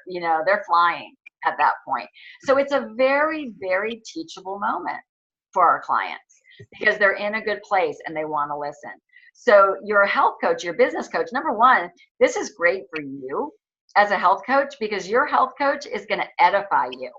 flying at that point. So it's a very, very teachable moment for our clients because they're in a good place and they want to listen. So your health coach, your business coach, number one, this is great for you as a health coach because your health coach is going to edify you,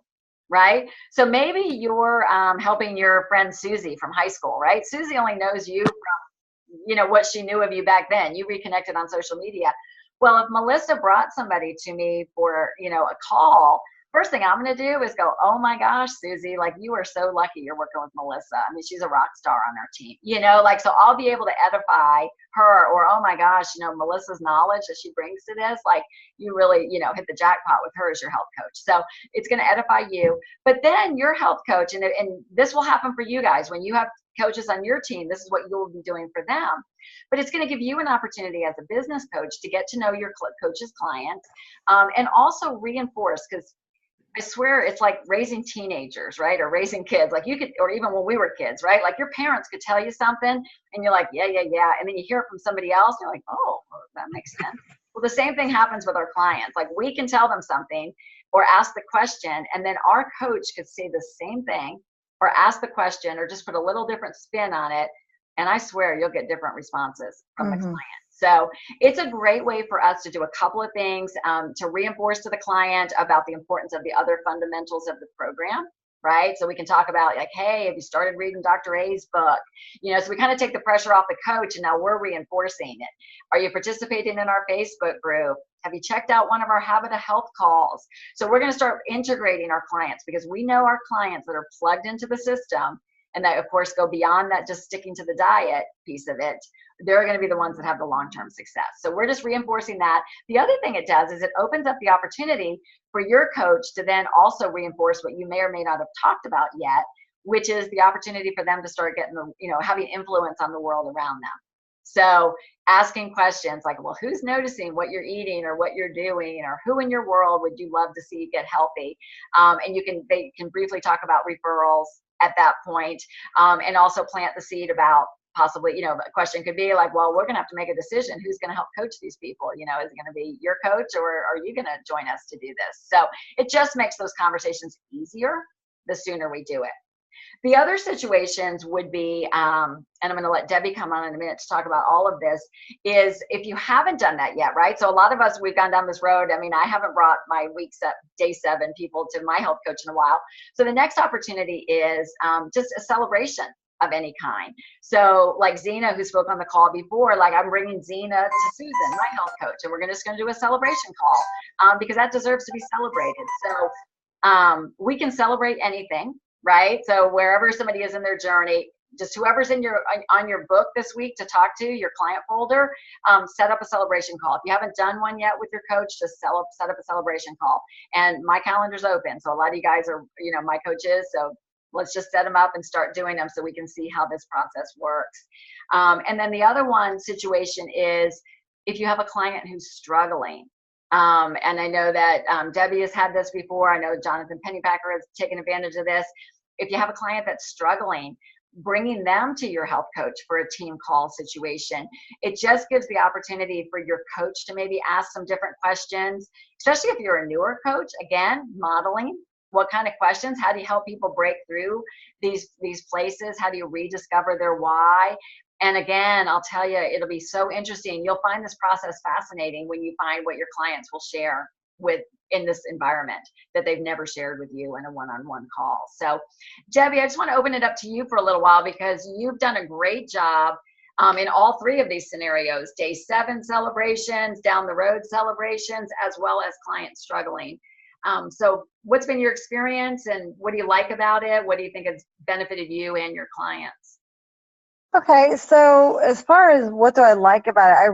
right? So maybe you're helping your friend Susie from high school, right? Susie only knows you from what she knew of you back then. You reconnected on social media. Well, if Melissa brought somebody to me for, a call, first thing I'm going to do is go, oh my gosh, Susie, like you are so lucky you're working with Melissa. I mean, she's a rock star on our team, so I'll be able to edify her, or, oh my gosh, Melissa's knowledge that she brings to this, like you really, hit the jackpot with her as your health coach. So it's going to edify you, but then your health coach, and this will happen for you guys when you have coaches on your team, this is what you'll be doing for them. But it's going to give you an opportunity as a business coach to get to know your coach's clients, and also reinforce, because I swear it's like raising teenagers, right? Or raising kids. Like you could, or even when we were kids, right? Like your parents could tell you something and you're like, yeah. And then you hear it from somebody else and you're like, oh, well, that makes sense. Well, the same thing happens with our clients. Like we can tell them something or ask the question, and then our coach could say the same thing or ask the question or just put a little different spin on it. And I swear you'll get different responses from the client. So it's a great way for us to do a couple of things to reinforce to the client about the importance of the other fundamentals of the program, right? So we can talk about like, hey, have you started reading Dr. A's book? So we kind of take the pressure off the coach and now we're reinforcing it. Are you participating in our Facebook group? Have you checked out one of our Habit of Health calls? So we're going to start integrating our clients because we know our clients that are plugged into the system and that of course go beyond that just sticking to the diet piece of it. They're going to be the ones that have the long-term success. So we're just reinforcing that. The other thing it does is it opens up the opportunity for your coach to then also reinforce what you may or may not have talked about yet, which is the opportunity for them to start getting having influence on the world around them. So asking questions like, well, who's noticing what you're eating or what you're doing, or who in your world would you love to see get healthy? And they can briefly talk about referrals at that point, and also plant the seed about possibly, a question could be like, well, we're going to have to make a decision. Who's going to help coach these people? Is it going to be your coach, or are you going to join us to do this? So it just makes those conversations easier the sooner we do it. The other situations would be, and I'm going to let Debbie come on in a minute to talk about all of this, is if you haven't done that yet, right? So a lot of us, we've gone down this road. I mean, I haven't brought my day 7 people to my health coach in a while. So the next opportunity is just a celebration of any kind. So like Zena, who spoke on the call before, like I'm bringing Zena to Susan, my health coach, and we're just going to do a celebration call because that deserves to be celebrated. So we can celebrate anything, right? So wherever somebody is in their journey, just whoever's on your book this week to talk to, your client folder, set up a celebration call. If you haven't done one yet with your coach, just set up a celebration call. And my calendar's open. So a lot of you guys are, my coaches. So let's just set them up and start doing them so we can see how this process works. And then the other situation is if you have a client who's struggling. And I know that Debbie has had this before. I know Jonathan Pennypacker has taken advantage of this. If you have a client that's struggling, bringing them to your health coach for a team call situation. It just gives the opportunity for your coach to maybe ask some different questions, especially if you're a newer coach. Again, modeling what kind of questions, how do you help people break through these places? How do you rediscover their why? And again, I'll tell you, it'll be so interesting. You'll find this process fascinating when you find what your clients will share with in this environment that they've never shared with you in a one-on-one call. So Debbie, I just want to open it up to you for a little while, because you've done a great job in all three of these scenarios: day 7 celebrations, down the road celebrations, as well as clients struggling. So what's been your experience, and what do you like about it? What do you think has benefited you and your clients? Okay, so as far as what do I like about it,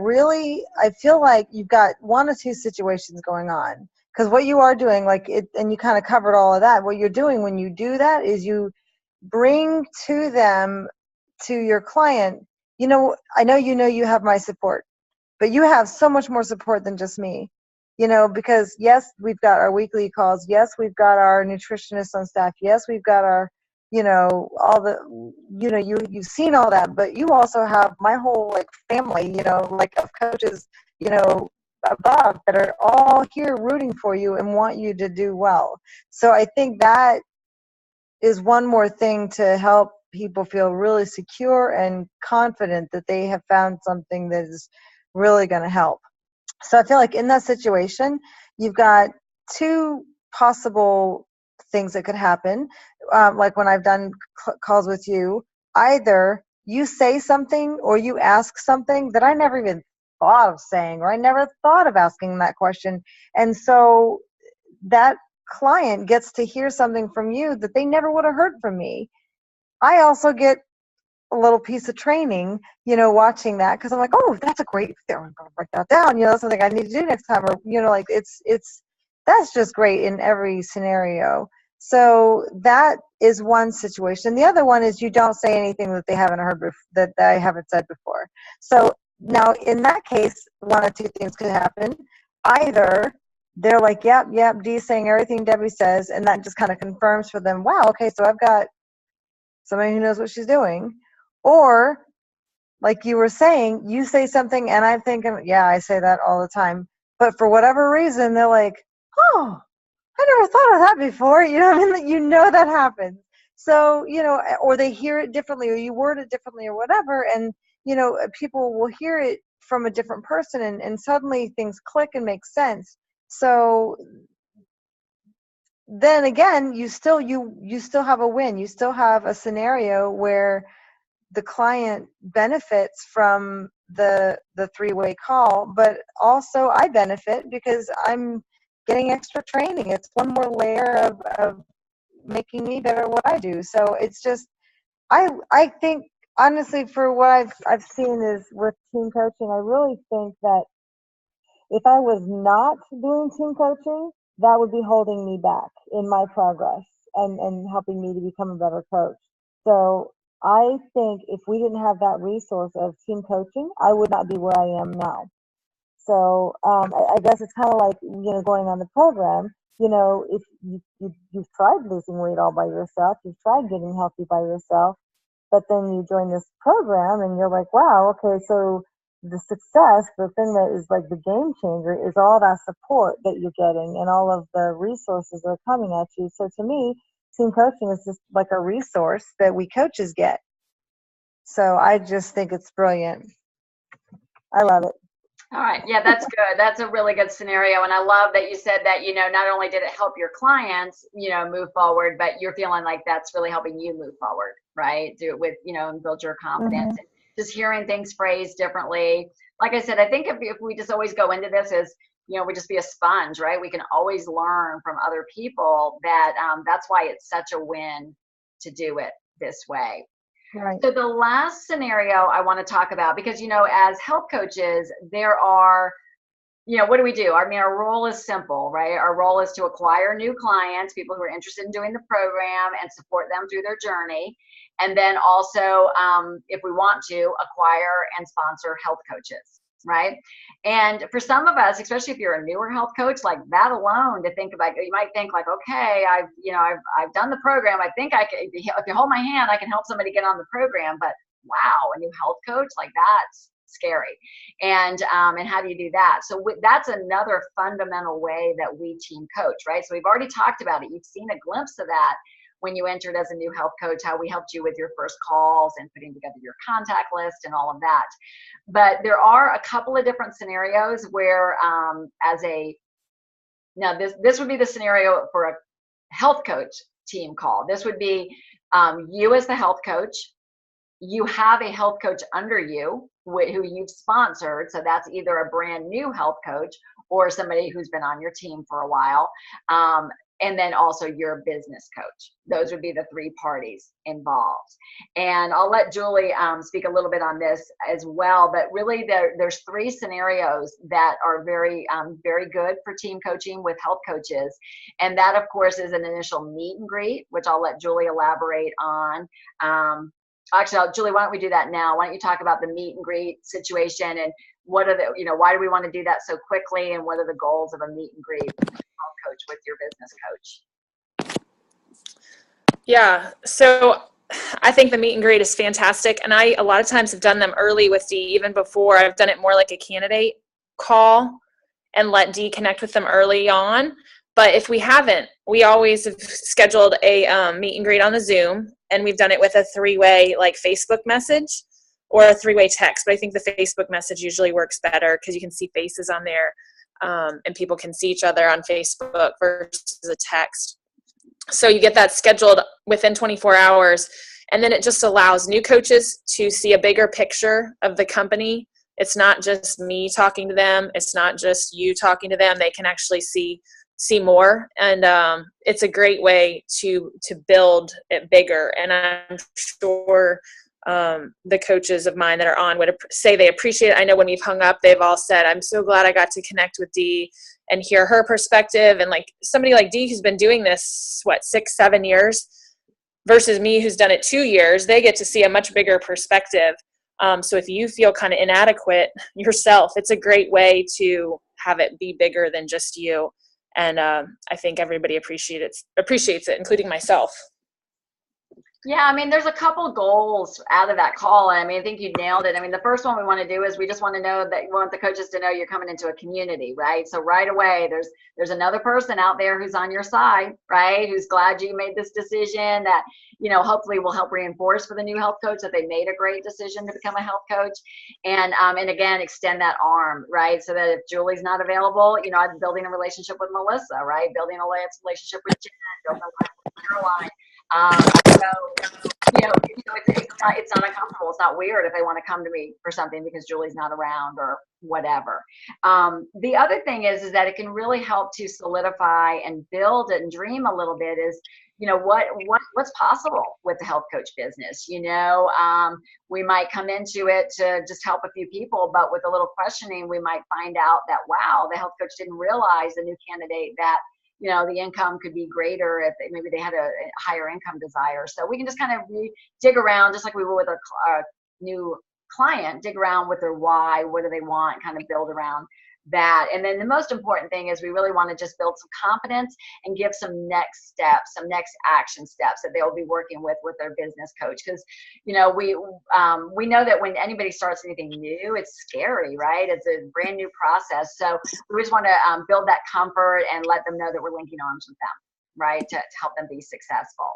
I feel like you've got one or two situations going on. Because what you are doing, like it, and you kind of covered all of that, what you're doing when you do that is you bring to them, to your client, I know you have my support, but you have so much more support than just me. Because yes, we've got our weekly calls. Yes, we've got our nutritionists on staff. Yes, we've got our, all the, you've seen all that, but you also have my whole like family, like of coaches, above that are all here rooting for you and want you to do well. So I think that is one more thing to help people feel really secure and confident that they have found something that is really going to help. So I feel like in that situation, you've got two possible things that could happen. Like when I've done calls with you, either you say something or you ask something that I never even thought of saying, or I never thought of asking that question. And so that client gets to hear something from you that they never would have heard from me. I also get a little piece of training, watching that, because I'm like, oh, that's a great thing. I'm gonna write that down. That's something I need to do next time. Or like it's that's just great in every scenario. So that is one situation. The other one is you don't say anything that they haven't heard that I haven't said before. So now in that case, one or two things could happen. Either they're like, yep, Dee's saying everything Debbie says, and that just kind of confirms for them, wow, okay, so I've got somebody who knows what she's doing. Or, like you were saying, you say something and I'm thinking, yeah, I say that all the time. But for whatever reason, they're like, oh, I never thought of that before. That happens. So, or they hear it differently, or you word it differently, or whatever. And, people will hear it from a different person, and suddenly things click and make sense. So then again, you still have a win. You still have a scenario where the client benefits from the three-way call, but also I benefit because I'm getting extra training. It's one more layer of making me better at what I do. So it's just, I think honestly, for what I've seen is with team coaching, I really think that if I was not doing team coaching, that would be holding me back in my progress and helping me to become a better coach. So I think if we didn't have that resource of team coaching, I would not be where I am now. So I guess it's kind of like, going on the program, if you've tried losing weight all by yourself, you've tried getting healthy by yourself, but then you join this program and you're like, wow, okay, so the success, the thing that is like the game changer is all that support that you're getting and all of the resources that are coming at you. So to me, team coaching is just like a resource that we coaches get. So I just think it's brilliant. I love it. All right. Yeah, that's good. That's a really good scenario. And I love that you said that, not only did it help your clients, move forward, but you're feeling like that's really helping you move forward, right? Do it with, and build your confidence. Mm-hmm. And just hearing things phrased differently. Like I said, I think if we just always go into this as, we just be a sponge, right? We can always learn from other people. That's why it's such a win to do it this way. Right. So the last scenario I want to talk about, because, as health coaches, there are, what do we do? I mean, our role is simple, right? Our role is to acquire new clients, people who are interested in doing the program, and support them through their journey. And then also, if we want to, acquire and sponsor health coaches. right? And for some of us, especially if you're a newer health coach, like that alone, to think about, you might think like, okay, I've done the program. I think I can, if you hold my hand, I can help somebody get on the program. But wow, a new health coach, like that's scary. And how do you do that? So that's another fundamental way that we team coach, right? So we've already talked about it. You've seen a glimpse of that when you entered as a new health coach, how we helped you with your first calls and putting together your contact list and all of that. But there are a couple of different scenarios where now this would be the scenario for a health coach team call. This would be you as the health coach. You have a health coach under you who you've sponsored. So that's either a brand new health coach or somebody who's been on your team for a while. And then also your business coach. Those would be the three parties involved. And I'll let Julie speak a little bit on this as well. But really, there's three scenarios that are very, very good for team coaching with health coaches. And that, of course, is an initial meet and greet, which I'll let Julie elaborate on. Actually, Julie, why don't we do that now? Why don't you talk about the meet and greet situation and what are the, why do we want to do that so quickly, and what are the goals of a meet and greet with your health coach with your business coach? Yeah, so I think the meet and greet is fantastic. And I, a lot of times, have done them early with Dee, even before. I've done it more like a candidate call and let Dee connect with them early on. But if we haven't, we always have scheduled a meet and greet on the Zoom, and we've done it with a three-way like Facebook message or a three-way text. But I think the Facebook message usually works better because you can see faces on there, and people can see each other on Facebook versus a text. So you get that scheduled within 24 hours, and then it just allows new coaches to see a bigger picture of the company. It's not just me talking to them. It's not just you talking to them. They can actually see more, and it's a great way to build it bigger. And I'm sure the coaches of mine that are on would say they appreciate it. I know when we've hung up, they've all said, I'm so glad I got to connect with Dee and hear her perspective. And like somebody like Dee who's been doing this 6-7 years versus me who's done it 2 years, they get to see a much bigger perspective. So if you feel kind of inadequate yourself, it's a great way to have it be bigger than just you. And I think everybody appreciates it, including myself. Yeah, I mean, there's a couple goals out of that call. I mean, I think you nailed it. I mean, the first one we want to do is we just want to know that we want the coaches to know you're coming into a community, right? So right away, there's another person out there who's on your side, right? Who's glad you made this decision that, hopefully will help reinforce for the new health coach that they made a great decision to become a health coach. And again, extend that arm, right? So that if Julie's not available, I'm building a relationship with Melissa, right? Building a relationship with Jen, building a relationship with Caroline. It's not uncomfortable. It's not weird if they want to come to me for something because Julie's not around or whatever. The other thing is that it can really help to solidify and build and dream a little bit is, what's possible with the health coach business. We might come into it to just help a few people, but with a little questioning, we might find out that, wow, the health coach didn't realize the new candidate that the income could be greater if maybe they had a higher income desire. So we can just kind of dig around, just like we will with a new client, dig around with their why, what do they want, kind of build around that. And then the most important thing is we really want to just build some confidence and give some next steps, some next action steps that they'll be working with their business coach. Because, we know that when anybody starts anything new, it's scary, right? It's a brand new process. So we just want to build that comfort and let them know that we're linking arms with them, right, to help them be successful.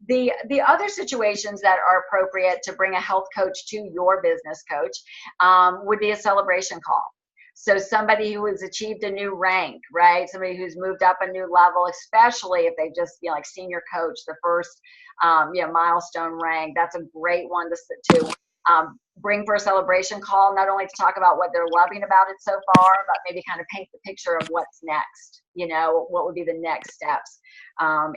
The other situations that are appropriate to bring a health coach to your business coach would be a celebration call. So somebody who has achieved a new rank, right? Somebody who's moved up a new level, especially if they've just, like senior coach, the first, milestone rank. That's a great one to bring for a celebration call, not only to talk about what they're loving about it so far, but maybe kind of paint the picture of what's next. What would be the next steps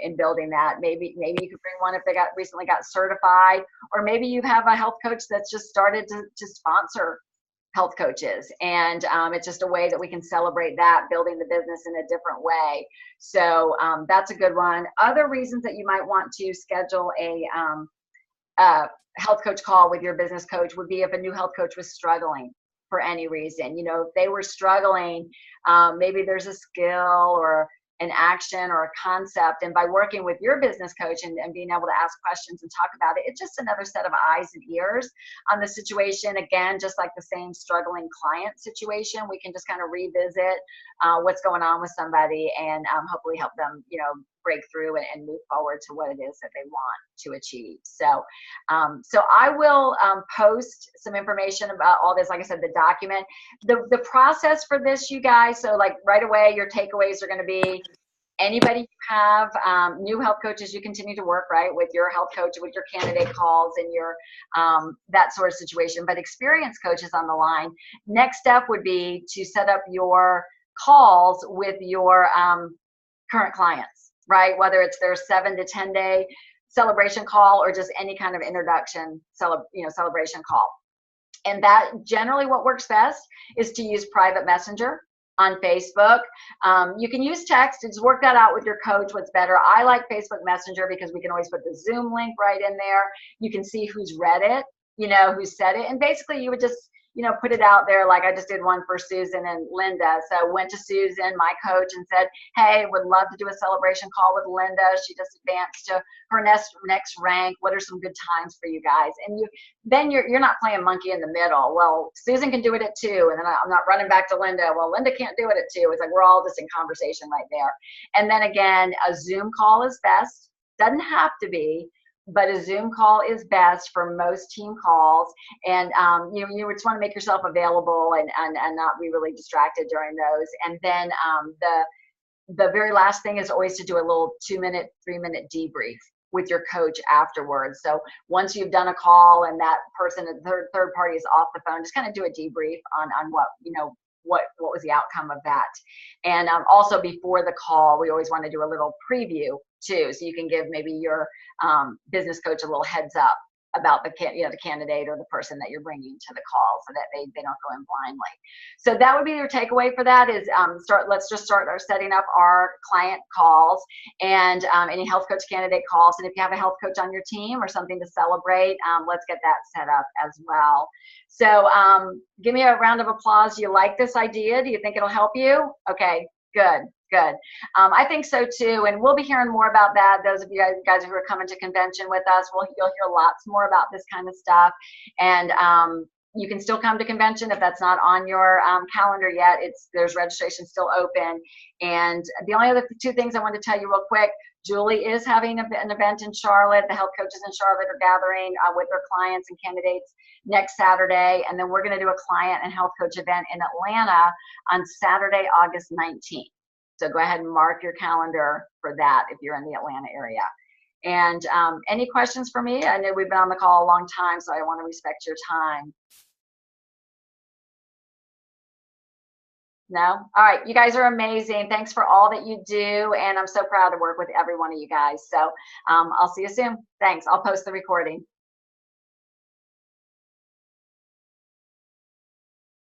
in building that. Maybe you could bring one if they recently got certified, or maybe you have a health coach that's just started to sponsor health coaches, and it's just a way that we can celebrate that, building the business in a different way. So that's a good one. Other reasons that you might want to schedule a health coach call with your business coach would be if a new health coach was struggling, for any reason. You know, if they were struggling, maybe there's a skill or an action or a concept, and by working with your business coach and being able to ask questions and talk about it, it's just another set of eyes and ears on the situation. Again, just like the same struggling client situation, we can just kind of revisit what's going on with somebody and hopefully help them, you know, break through and move forward to what it is that they want to achieve. So so I will post some information about all this. Like I said, the document, the process for this, you guys. So like right away, your takeaways are going to be anybody you have, new health coaches, you continue to work right with your health coach, with your candidate calls and your that sort of situation. But experienced coaches on the line, next step would be to set up your calls with your current clients, right? Whether it's their 7 to 10 day celebration call or just any kind of introduction celebration call. And that generally what works best is to use private messenger on Facebook. You can use text. Just work that out with your coach, what's better. I like Facebook Messenger because we can always put the Zoom link right in there. You can see who's read it, you know, who said it. And basically you would just, you know, put it out there. Like I just did one for Susan and Linda. So I went to Susan, my coach, and said, hey, would love to do a celebration call with Linda. She just advanced to her next rank. What are some good times for you guys? And then you're not playing monkey in the middle. Well, Susan can do it at 2, and then I'm not running back to Linda. Well, Linda can't do it at 2. It's like we're all just in conversation right there. And then again, a Zoom call is best. Doesn't have to be, but a Zoom call is best for most team calls. And you just want to make yourself available and not be really distracted during those. And then the very last thing is always to do a little 2-minute, 3-minute debrief with your coach afterwards. So once you've done a call and that person, the third party is off the phone, just kind of do a debrief on what, you know, what was the outcome of that. And also before the call, we always want to do a little preview too. So you can give maybe your business coach a little heads up about the candidate or the person that you're bringing to the call so that they don't go in blindly. So that would be your takeaway for that is let's just start setting up our client calls and any health coach candidate calls. And if you have a health coach on your team or something to celebrate, let's get that set up as well. So give me a round of applause. Do you like this idea? Do you think it'll help you? Okay, good. Good. I think so too. And we'll be hearing more about that. Those of you guys who are coming to convention with us, you'll hear lots more about this kind of stuff. And you can still come to convention if that's not on your calendar yet. There's registration still open. And the only other 2 things I want to tell you real quick, Julie is having an event in Charlotte. The health coaches in Charlotte are gathering with their clients and candidates next Saturday. And then we're going to do a client and health coach event in Atlanta on Saturday, August 19th. So go ahead and mark your calendar for that if you're in the Atlanta area. And any questions for me? I know we've been on the call a long time, so I want to respect your time. No? All right. You guys are amazing. Thanks for all that you do. And I'm so proud to work with every one of you guys. So I'll see you soon. Thanks. I'll post the recording.